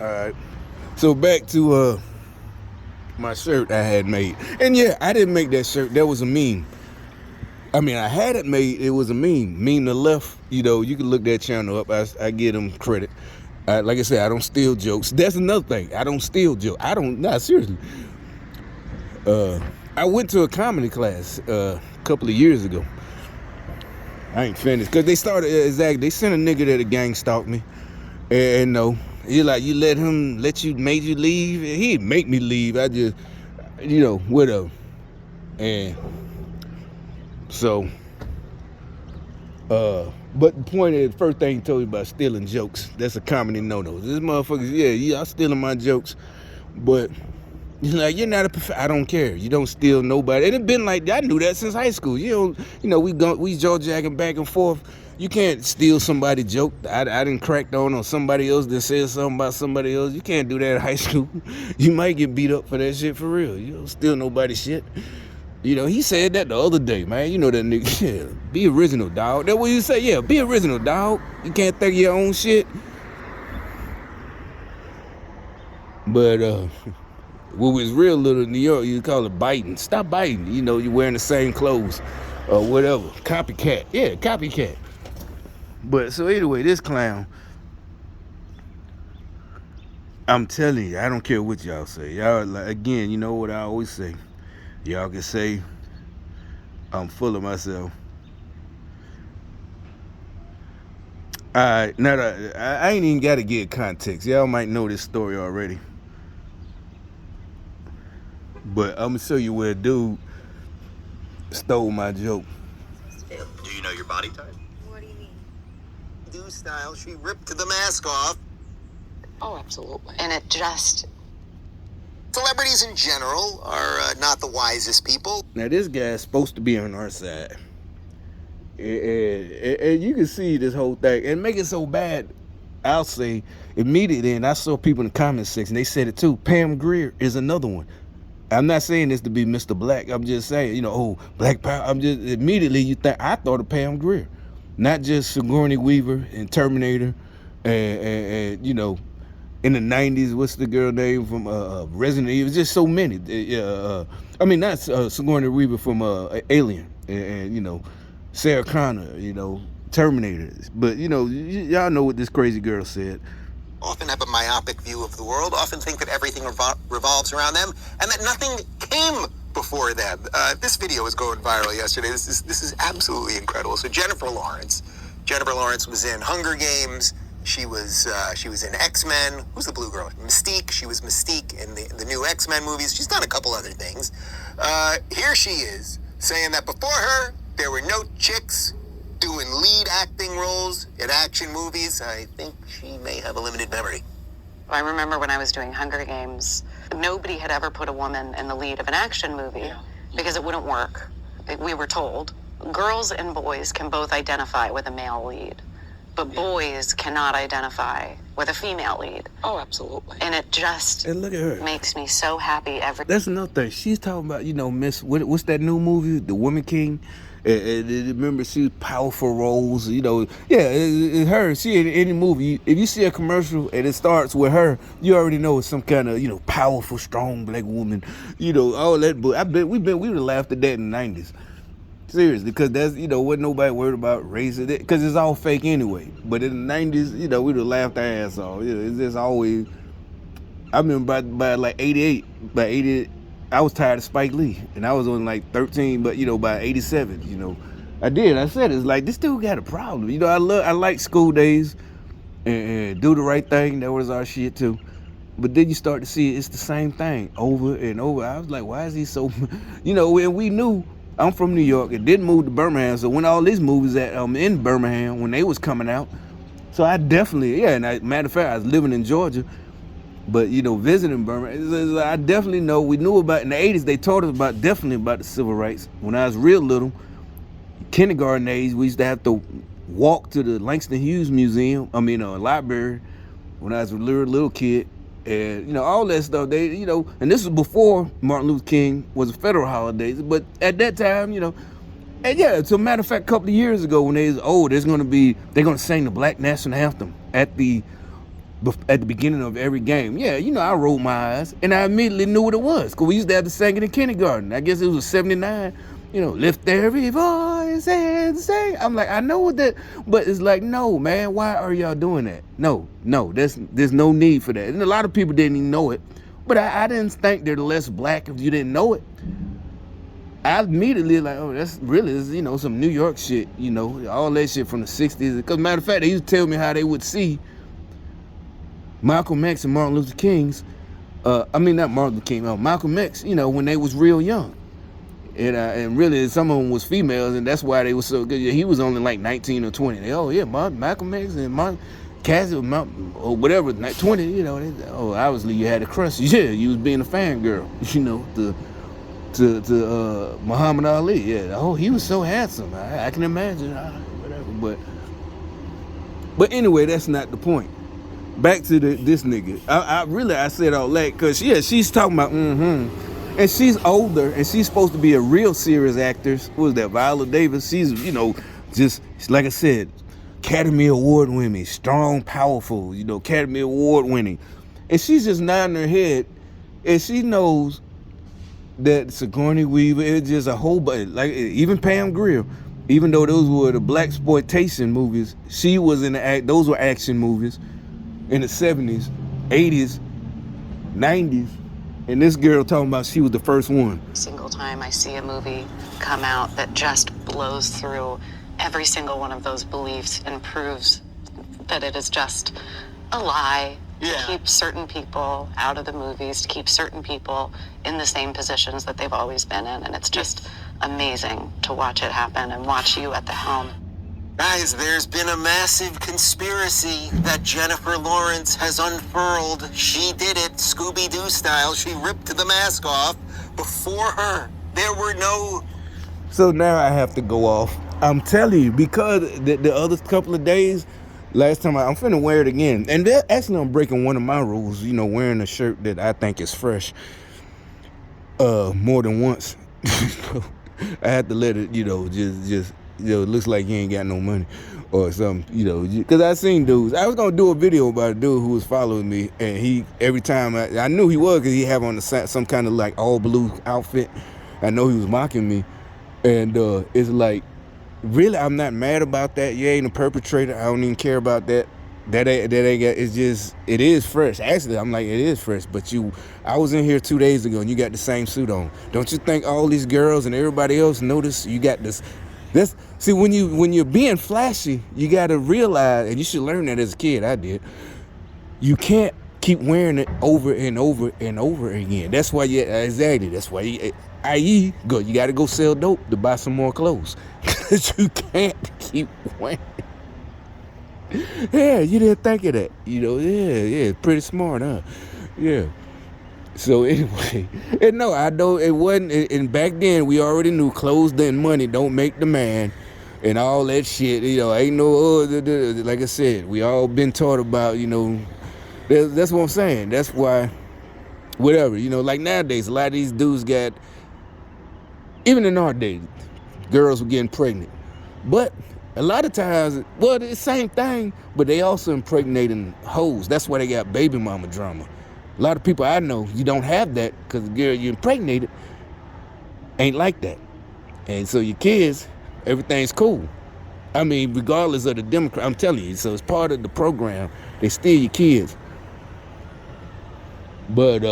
All right. So back to my shirt I had made, and yeah, I didn't make that shirt. That was a meme. I mean, I had it made. It was a meme. Meme to the left. You can look that channel up. I give them credit. Like I said, I don't steal jokes. That's another thing. I don't steal jokes. I don't. Nah, seriously. I went to a comedy class a couple of years ago. I ain't finished because they started exactly. They sent a nigga there to gang stalk me, and no, you let you made you leave. He didn't make me leave. I just, whatever. And so, but the point is, the first thing he told me about stealing jokes. That's a comedy no-no. This motherfuckers, y'all stealing my jokes, but. You're not a I don't care. You don't steal nobody. And it been like that. I knew that since high school. We jaw jacking back and forth. You can't steal somebody's joke. I didn't cracked on somebody else that said something about somebody else. You can't do that in high school. You might get beat up for that shit for real. You don't steal nobody's shit. He said that the other day, man. You know that nigga. Yeah, be original, dog. That's what you say. Yeah, be original, dog. You can't think of your own shit. But when we was real little in New York, you call it biting. Stop biting. You're wearing the same clothes or whatever. Copycat. Yeah, copycat. But so anyway, this clown, I'm telling you, I don't care what y'all say. Y'all, again, you know what I always say. Y'all can say I'm full of myself. Alright, now that I ain't even got to get context. Y'all might know this story already. But I'm going to show you where a dude stole my joke. Do you know your body type? What do you mean? Do style. She ripped the mask off. Oh, absolutely. And it just... Celebrities in general are not the wisest people. Now, this guy's supposed to be on our side. And you can see this whole thing. And make it so bad, I'll say, immediately, and I saw people in the comment section, they said it too, Pam Grier is another one. I'm not saying this to be Mr. Black. I'm just saying, Black Power. I'm just, immediately I thought of Pam Grier. Not just Sigourney Weaver and Terminator and in the 90s, what's the girl name from Resident Evil? Just so many. Not Sigourney Weaver from Alien and Sarah Connor, Terminator. But, y'all know what this crazy girl said. Often have a myopic view of the world, often think that everything revolves around them, and that nothing came before them. This video was going viral yesterday. This is absolutely incredible. So Jennifer Lawrence was in Hunger Games. She was in X-Men. Who's the blue girl? Mystique. She was Mystique in the new X-Men movies. She's done a couple other things. Here she is saying that before her, there were no chicks doing lead acting roles in action movies. I think she may have a limited memory. I remember when I was doing Hunger Games, nobody had ever put a woman in the lead of an action movie because it wouldn't work. We were told. Girls and boys can both identify with a male lead, but boys cannot identify with a female lead. Oh, absolutely. And it just look at her. Makes me so happy every... That's another thing. She's talking about, Miss, what's that new movie, The Woman King? Remember, she was powerful roles, it's her. She in any movie, if you see a commercial and it starts with her, you already know it's some kind of, powerful, strong black woman, all that. But I bet we would have laughed at that in the 90s. Seriously, because that's, wasn't nobody worried about race, because it's all fake anyway. But in the 90s, we would have laughed our ass off. It's just always, I remember by like 88, by 88, I was tired of Spike Lee, and I was on like 13, but by 87, I said it's like, this dude got a problem. I like School Days and Do the Right Thing. That was our shit too. But then you start to see it's the same thing over and over. I was like, why is he so, and we knew, I'm from New York and didn't move to Birmingham. So when all these movies in Birmingham, when they was coming out, so I definitely, matter of fact, I was living in Georgia. But, visiting Birmingham, I definitely know, we knew about, in the 80s, they taught us definitely about the civil rights. When I was real little, kindergarten age, we used to have to walk to the Langston Hughes Museum, library, when I was a little kid. And, all that stuff, they, and this was before Martin Luther King was a federal holiday. But at that time, and as a matter of fact, a couple of years ago, when they're going to sing the Black National Anthem at the at the beginning of every game. Yeah, you know, I rolled my eyes and I immediately knew what it was because we used to have to sing it in kindergarten. I guess it was 79. You know, lift every voice and sing. I'm like, I know what that, but it's like, no, man, why are y'all doing that? No, there's no need for that. And a lot of people didn't even know it, but I didn't think they're less black if you didn't know it. I immediately like, oh, that's really, you know, some New York shit, you know, all that shit from the 60s. Because matter of fact, they used to tell me how they would see Malcolm X and Martin Luther King's, not Martin Luther King, Malcolm X, you know, when they was real young. And really, some of them was females, and that's why they was so good. He was only like 19 or 20. Malcolm X and Martin Cassie or whatever, 20, you know. Obviously you had a crush. Yeah, you was being a fangirl, you know, to Muhammad Ali. Yeah, he was so handsome. I can imagine, whatever. But anyway, that's not the point. Back to this nigga. I said all that because she's talking about and she's older and she's supposed to be a real serious actress. What was that, Viola Davis? She's, you know, just like I said, Academy Award winning, strong, powerful, you know, Academy Award winning, and she's just nodding her head, and she knows that Sigourney Weaver is just a whole bunch. Like even Pam Grier, even though those were the blaxploitation movies, she was in those were action movies in the 70s, 80s, 90s, and this girl talking about she was the first one. Single time I see a movie come out that just blows through every single one of those beliefs and proves that it is just a lie to keep certain people out of the movies, to keep certain people in the same positions that they've always been in, and it's just amazing to watch it happen and watch you at the helm. Guys, there's been a massive conspiracy that Jennifer Lawrence has unfurled. She did it, Scooby-Doo style. She ripped the mask off. Before her, there were no... So now I have to go off. I'm telling you, because the other couple of days, last time I'm finna wear it again. And actually I'm breaking one of my rules, you know, wearing a shirt that I think is fresh more than once. I had to let it, you know, just you know, it looks like he ain't got no money or something, you know, because I seen dudes. I was gonna do a video about a dude who was following me, and he, every time I knew he was, because he had on some kind of like all blue outfit. I know he was mocking me, and it's like, really, I'm not mad about that. You ain't a perpetrator. I don't even care about that. That ain't got, it's just, it is fresh. Actually, I'm like, it is fresh, but I was in here 2 days ago and you got the same suit on. Don't you think all these girls and everybody else notice you got this? See, when you're being flashy, you got to realize, and you should learn that as a kid. I did. You can't keep wearing it over and over and over again. That's why exactly. That's why you got to go sell dope to buy some more clothes. Because you can't keep wearing it. Yeah, you didn't think of that. You know, yeah, pretty smart, huh? Yeah. So anyway, and no, I don't, it wasn't, and back then we already knew clothes and money don't make the man and all that shit, you know, ain't no, like I said, we all been taught about, you know, that's what I'm saying. That's why, whatever, you know, like nowadays, a lot of these dudes got, even in our day, girls were getting pregnant. But a lot of times, well, it's the same thing, but they also impregnating hoes. That's why they got baby mama drama. A lot of people I know, you don't have that because the girl you impregnated ain't like that. And so your kids, everything's cool. I mean, regardless of the Democrat, I'm telling you, so it's part of the program. They steal your kids. But,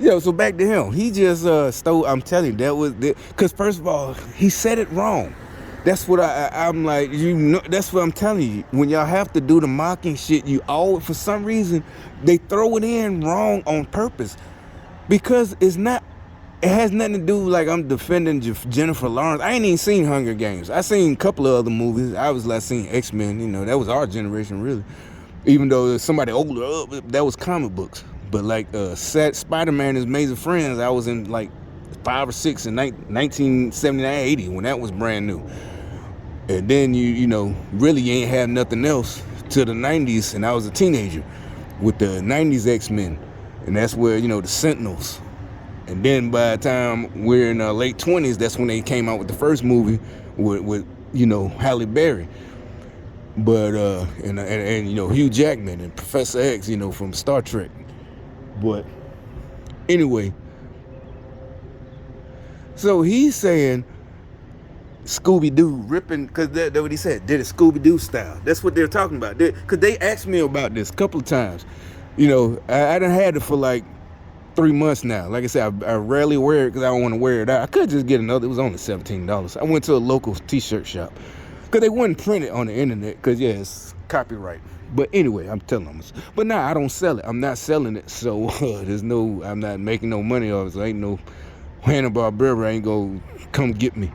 you know, so back to him. He just stole, I'm telling you, that was, because first of all, he said it wrong. That's what I'm like, you know, that's what I'm telling you. When y'all have to do the mocking shit, you all, for some reason, they throw it in wrong on purpose. Because it has nothing to do, like I'm defending Jennifer Lawrence. I ain't even seen Hunger Games. I seen a couple of other movies. I was like seeing X-Men, you know, that was our generation, really. Even though somebody older, that was comic books. But like Spider-Man and His Amazing Friends, I was in like 5 or 6 in 1979, 80 when that was brand new. And then you know, really ain't have nothing else till the 90s, and I was a teenager with the 90s X-Men. And that's where, you know, the Sentinels And then by the time we're in late 20s, that's when they came out with the first movie with Halle Berry. But and Hugh Jackman and Professor X, from Star Trek. But anyway, so he's saying Scooby-Doo ripping, because that's what he said, did it Scooby-Doo style. That's what they're talking about. Because they asked me about this a couple of times. I done had it for like 3 months now. Like I said, I rarely wear it because I don't want to wear it out. I could just get another. It was only $17. I went to a local t-shirt shop because they wouldn't print it on the internet because, yeah, it's copyright. But anyway, I'm telling them. But now I don't sell it. I'm not selling it. So I'm not making no money off it. So ain't no Hanna-Barbera ain't going to come get me.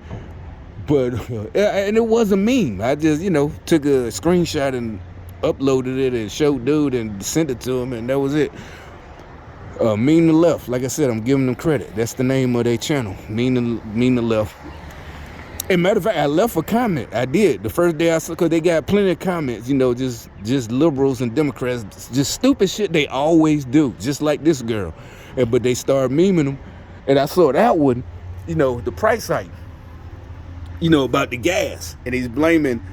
But, and it was a meme. I just, took a screenshot and uploaded it and showed dude and sent it to him, and that was it. Mean the Left. Like I said, I'm giving them credit. That's the name of their channel. Mean the Left. And matter of fact, I left a comment. I did. The first day I saw, because they got plenty of comments, just liberals and Democrats, just stupid shit they always do, just like this girl. But they started memeing them. And I saw that one, the price hike, about the gas. And he's blaming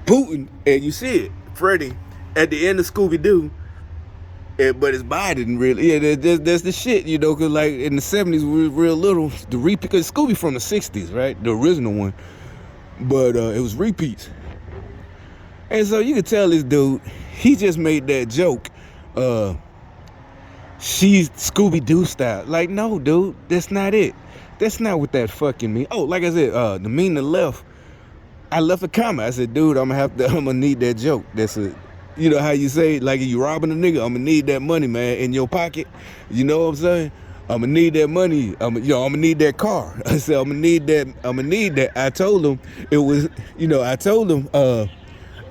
Putin. And you see it, Freddie, at the end of Scooby-Doo. But it's Biden, really. Yeah, that's the shit, because like in the 70s, we were real little. The repeat, because Scooby from the 60s, right? The original one. But it was repeats. And so you could tell this dude, he just made that joke. She's Scooby-Doo style. Like, no, dude, that's not it. That's not what that fucking mean. Oh, like I said, the Mean the Left. I left a comment. I said, dude, I'm gonna need that joke. That's it. You know how you say, like, you robbing a nigga, I'm gonna need that money, man, in your pocket. You know what I'm saying? I'm gonna need that money. I'm gonna need that car. I said, I'm gonna need that. I told him it was, I told him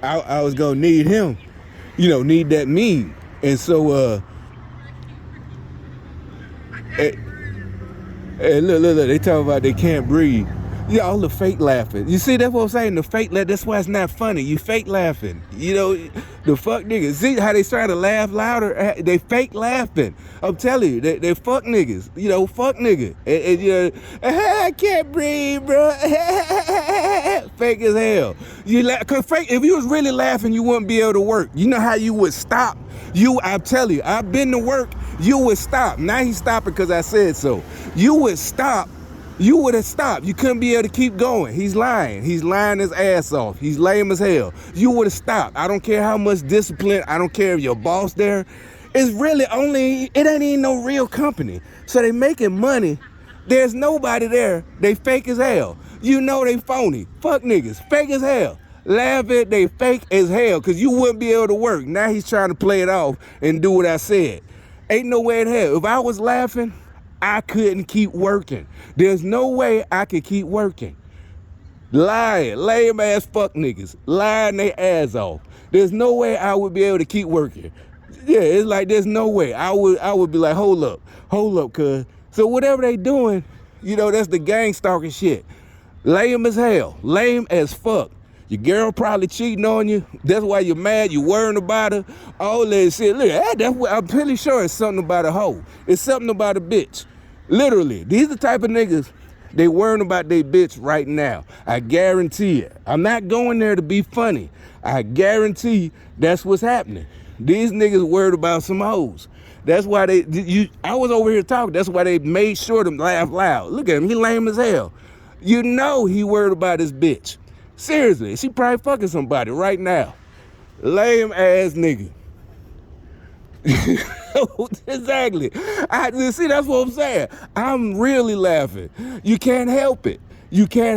I was gonna need him, need that meme. And so, hey, look, they talk about they can't breathe. Yeah, all the fake laughing. You see, that's what I'm saying. The fake laugh. That's why it's not funny. You fake laughing. The fuck niggas. See how they try to laugh louder? They fake laughing. I'm telling you, they fuck niggas. Fuck nigga. I can't breathe, bro. Fake as hell. Cause fake. If you was really laughing, you wouldn't be able to work. You know how you would stop? I'm telling you, I've been to work. You would stop. Now he's stopping because I said so. You would stop. You would have stopped. You couldn't be able to keep going. He's lying. He's lying his ass off. He's lame as hell. You would have stopped. I don't care how much discipline. I don't care if your boss there. It's really it ain't even no real company. So they making money. There's nobody there. They fake as hell. They phony. Fuck niggas. Fake as hell. Laugh at they fake as hell because you wouldn't be able to work. Now he's trying to play it off and do what I said. Ain't no way in hell. If I was laughing, I couldn't keep working. There's no way I could keep working. Lying, lame ass fuck niggas, lying their ass off. There's no way I would be able to keep working. Yeah, it's like there's no way. I would be like, hold up, cuz. So whatever they doing, that's the gang stalking shit. Lame as hell, lame as fuck. Your girl probably cheating on you. That's why you're mad. You worrying about her. All that shit. Look, that's what I'm pretty sure it's something about a hoe. It's something about a bitch. Literally, these are the type of niggas they worrying about their bitch right now. I guarantee it. I'm not going there to be funny. I guarantee that's what's happening. These niggas worried about some hoes. That's why I was over here talking. That's why they made sure to laugh loud. Look at him. He lame as hell. He worried about his bitch. Seriously, she probably fucking somebody right now. Lame ass nigga. Exactly. See, that's what I'm saying. I'm really laughing. You can't help it. You can't help